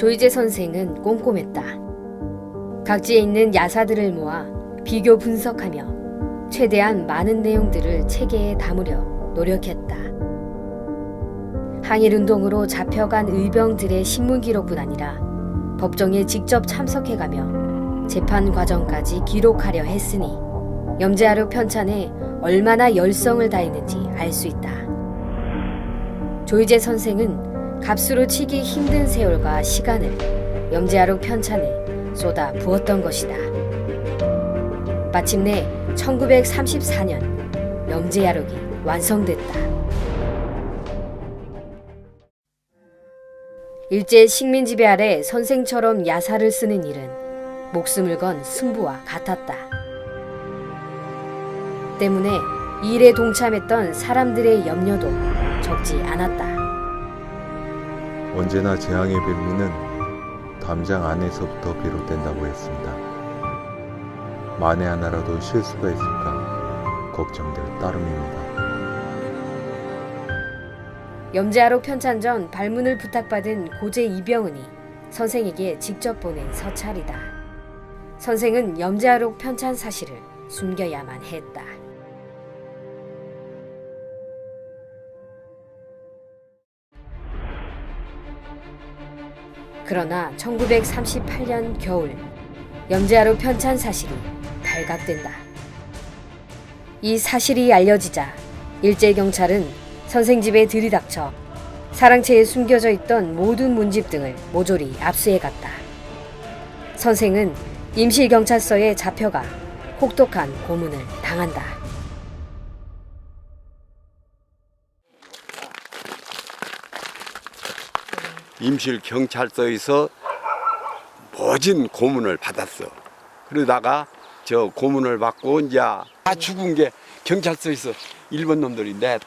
조이제 선생은 꼼꼼했다. 각지에 있는 야사들을 모아 비교 분석하며 최대한 많은 내용들을 체계에 담으려 노력했다. 항일운동으로 잡혀간 의병들의 신문 기록뿐 아니라 법정에 직접 참석해가며 재판 과정까지 기록하려 했으니 염제아록 편찬에 얼마나 열성을 다했는지 알 수 있다. 조이제 선생은 값으로 치기 힘든 세월과 시간을 염제아록 편찬에 쏟아 부었던 것이다. 마침내 1934년 염제아록이 완성됐다. 일제 식민 지배 아래 선생처럼 야사를 쓰는 일은 목숨을 건 승부와 같았다. 때문에 이 일에 동참했던 사람들의 염려도 적지 않았다. 언제나 재앙의 빌미는 담장 안에서부터 비롯된다고 했습니다. 만에 하나라도 실수가 있을까 걱정될 따름입니다. 염제아록 편찬 전 발문을 부탁받은 고제 이병은이 선생에게 직접 보낸 서찰이다. 선생은 염제아록 편찬 사실을 숨겨야만 했다. 그러나 1938년 겨울 염제아록 편찬 사실이 발각된다. 이 사실이 알려지자 일제경찰은 선생 집에 들이닥쳐 사랑채에 숨겨져 있던 모든 문집 등을 모조리 압수해갔다. 선생은 임실경찰서에 잡혀가 혹독한 고문을 당한다. 임실경찰서에서 멋진 고문을 받았어. 그러다가 저 고문을 받고 이제 다 죽은 게 경찰서에서 일본 놈들이 내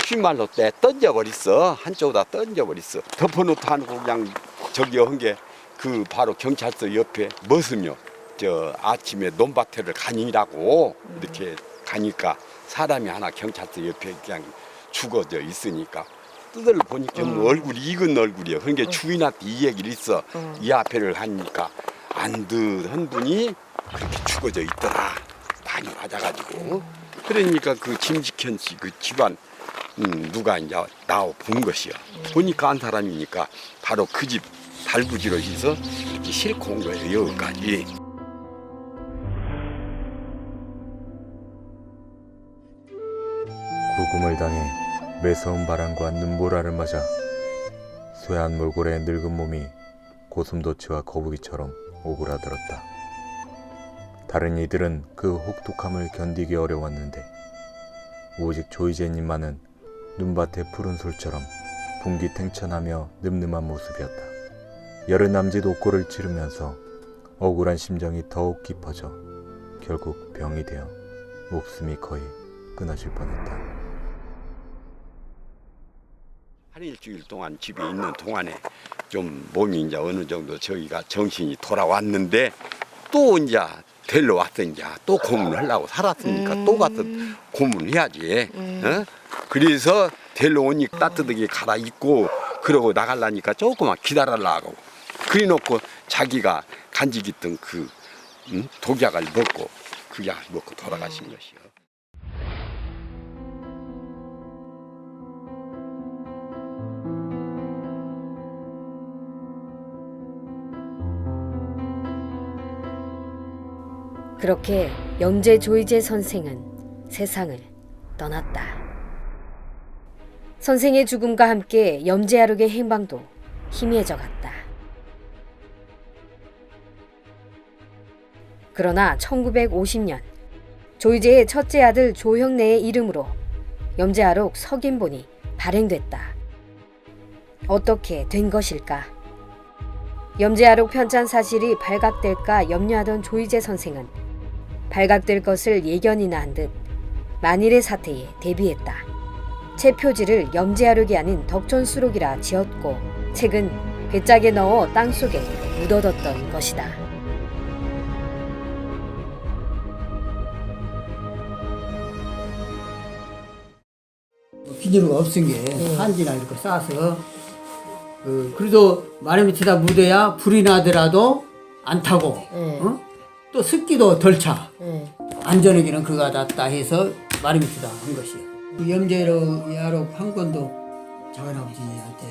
휘말로 때 던져버렸어. 한쪽으로 다 던져버렸어. 덮어놓다 하고 그냥 저기 한 게 그 바로 경찰서 옆에 머슴요. 저 아침에 논밭에를 가니라고 이렇게 가니까 사람이 하나 경찰서 옆에 그냥 죽어져 있으니까 뜯을 보니까 얼굴이 익은 얼굴이야. 그러니까 주인한테 이 얘기를 했어. 이 앞에를 하니까 안듯한 분이 그렇게 죽어져 있더라. 많이 맞아가지고. 그러니까 그 김직현 씨 그 집안 누가 이제 나와 본 것이야. 보니까 한 사람이니까 바로 그 집 달구지로 해서 이렇게 싣고 온 거예요. 여기까지. 구금을 당해 매서운 바람과 눈보라를 맞아 쇠한 몰골의 늙은 몸이 고슴도치와 거북이처럼 오그라들었다. 다른 이들은 그 혹독함을 견디기 어려웠는데 오직 조이제님만은 눈밭의 푸른 솔처럼 분기탱천하며 늠름한 모습이었다. 여러 남짓 옥고를 치르면서 억울한 심정이 더욱 깊어져 결국 병이 되어 목숨이 거의 끊어질 뻔했다. 한 일주일 동안 집에 있는 동안에 좀 몸이 이제 어느 정도 저기가 정신이 돌아왔는데 또 이제 데리러 왔어. 이제 또 고문을 하려고 살았으니까 또 가서 고문을 해야지. 어? 그래서 데리러 오니 따뜻하게 갈아입고 그러고 나가려니까 조금만 기다리려고 그래 놓고 자기가 간직했던 그 독약을 먹고 그 약을 먹고 돌아가신 것이요. 그렇게 염제 조이제 선생은 세상을 떠났다. 선생의 죽음과 함께 염제아록의 행방도 희미해져 갔다. 그러나 1950년 조이제의 첫째 아들 조형래의 이름으로 염제아록 석인본이 발행됐다. 어떻게 된 것일까? 염제아록 편찬 사실이 발각될까 염려하던 조이제 선생은 발각될 것을 예견이나 한 듯 만일의 사태에 대비했다. 책 표지를 염제아록이 아닌 덕전수록이라 지었고 책은 괴짝에 넣어 땅속에 묻어뒀던 것이다. 비닐가 없은 게 한지나 이렇게 싸서 그래도 말의 밑에다 묻어야 불이 나더라도 안 타고 네. 또 습기도 덜 차. 네. 안전하기는 그가 낫다 해서 말의 밑에다 한 것이에요. 그 염제로 야록 한 권도 작은아버지한테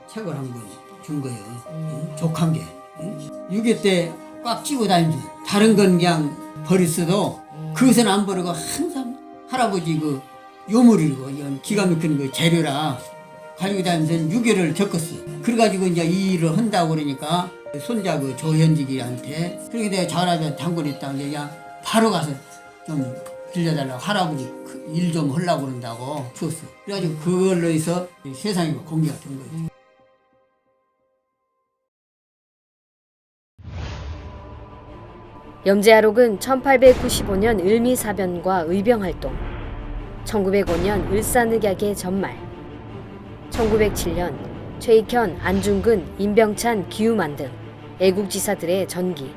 책을 한 권 준 거예요. 족한 게. 6.25 때 꽉 쥐고 다니면서 다른 건 그냥 버렸어도 그것은 안 버리고 항상 할아버지 그 요물이고 이런 기가 막히는 그 재료라 가지고 다니면서 6.25를 겪었어. 그래가지고 이제 이 일을 한다고 그러니까 손자 그 조현직이한테 그렇게 내가 작은아버지한테 한 권 있다고 그냥 바로 가서 좀 빌려달라고 할아버지 일 좀 하려고 그런다고 줬어. 그래가지고 그걸로 해서 세상에 공개가 된 거예요. 염제아록은 1895년 을미사변과 의병활동, 1905년 을사늑약의 전말, 1907년 최익현, 안중근, 임병찬, 기우만 등 애국지사들의 전기,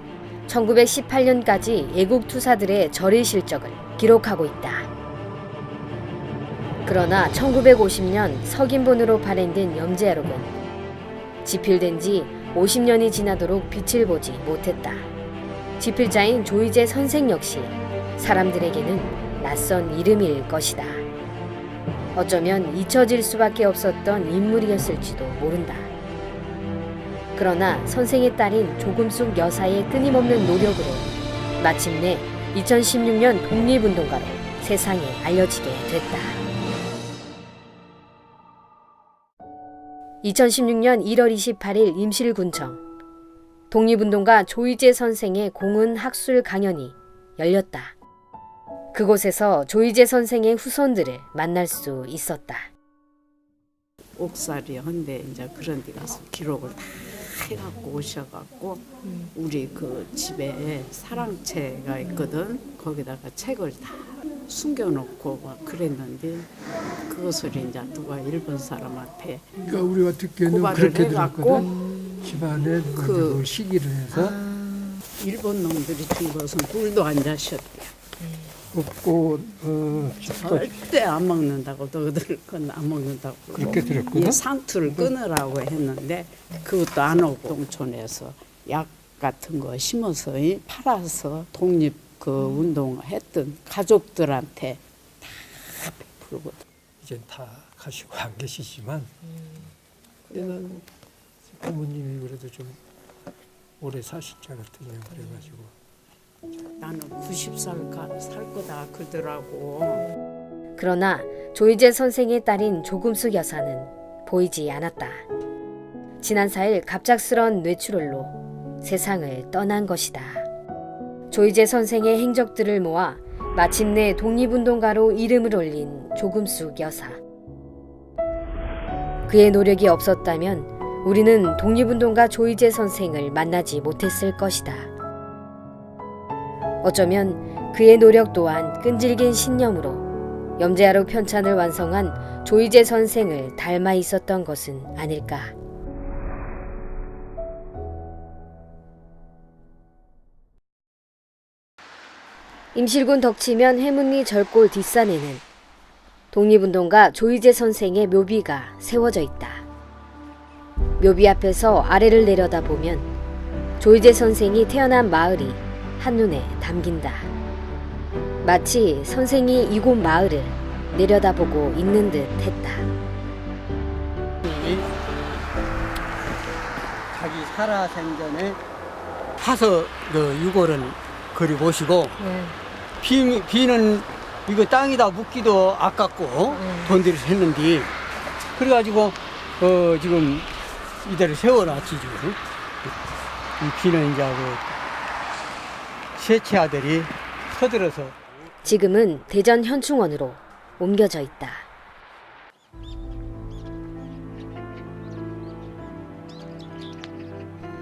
1918년까지 애국투사들의 절의 실적을 기록하고 있다. 그러나 1950년 석인본으로 발행된 염제아록은 집필된 지 50년이 지나도록 빛을 보지 못했다. 집필자인 조이제 선생 역시 사람들에게는 낯선 이름일 것이다. 어쩌면 잊혀질 수밖에 없었던 인물이었을지도 모른다. 그러나 선생의 딸인 조금숙 여사의 끊임없는 노력으로 마침내 2016년 독립운동가로 세상에 알려지게 됐다. 2016년 1월 28일 임실군청 독립운동가 조이제 선생의 공은 학술 강연이 열렸다. 그곳에서 조이제 선생의 후손들을 만날 수 있었다. 옥살이 한데 이제 그런 데 가서 기록을 다 해갖고 오셔갖고 우리 그 집에 사랑채가 있거든. 거기다가 책을 다 숨겨놓고 막 그랬는데 그것을 이제 누가 일본 사람한테 그러니까 우리가 듣기에는 고발을 그렇게 해갖고 들었거든. 집안에 그 시기를 해서 일본 놈들이 준 것은 물도 안 자셨대. 없고 절대 안 먹는다고 너희들 건 안 먹는다고 그렇게 들었구나. 이 상투를 끊으라고 했는데 그것도 안 오고 농촌에서 약 같은 거 심어서 팔아서 독립 그 운동했던 가족들한테 다 베풀거든. 이제 다 가시고 안 계시지만 그때는 부모님이 그래도 좀 오래 사실 줄 알았더니 그래가지고 나는 90살 살 거다 그러더라고. 그러나 조이제 선생의 딸인 조금숙 여사는 보이지 않았다. 지난 4일 갑작스런 뇌출혈로 세상을 떠난 것이다. 조이제 선생의 행적들을 모아 마침내 독립운동가로 이름을 올린 조금숙 여사. 그의 노력이 없었다면 우리는 독립운동가 조이제 선생을 만나지 못했을 것이다. 어쩌면 그의 노력 또한 끈질긴 신념으로 염제아록 편찬을 완성한 조이제 선생을 닮아 있었던 것은 아닐까. 임실군 덕치면 해문리 절골 뒷산에는 독립운동가 조이제 선생의 묘비가 세워져 있다. 묘비 앞에서 아래를 내려다보면 조이제 선생이 태어난 마을이 한눈에 담긴다. 마치 선생이 이곳 마을을 내려다보고 있는 듯 했다. 자기 살아생전에 파서 그 유골은 그리 보시고 비는 이거 땅에다 묻기도 아깝고 돈 들여서 했는데 그래가지고 지금 이대로 세워놨지 지금. 이 비는 이제 그 셋째 아들이 서들어서 지금은 대전 현충원으로 옮겨져 있다.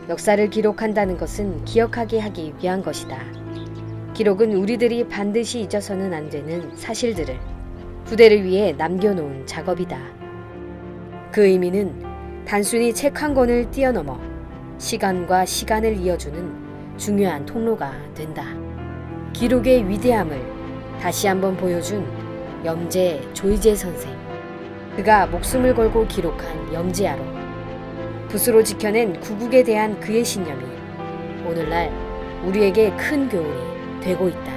역사를 기록한다는 것은 기억하게 하기 위한 것이다. 기록은 우리들이 반드시 잊어서는 안 되는 사실들을 후대를 위해 남겨놓은 작업이다. 그 의미는 단순히 책 한 권을 뛰어넘어 시간과 시간을 이어주는 중요한 통로가 된다. 기록의 위대함을 다시 한번 보여준 염제 조이제 선생. 그가 목숨을 걸고 기록한 염제아록. 붓으로 지켜낸 구국에 대한 그의 신념이 오늘날 우리에게 큰 교훈이 되고 있다.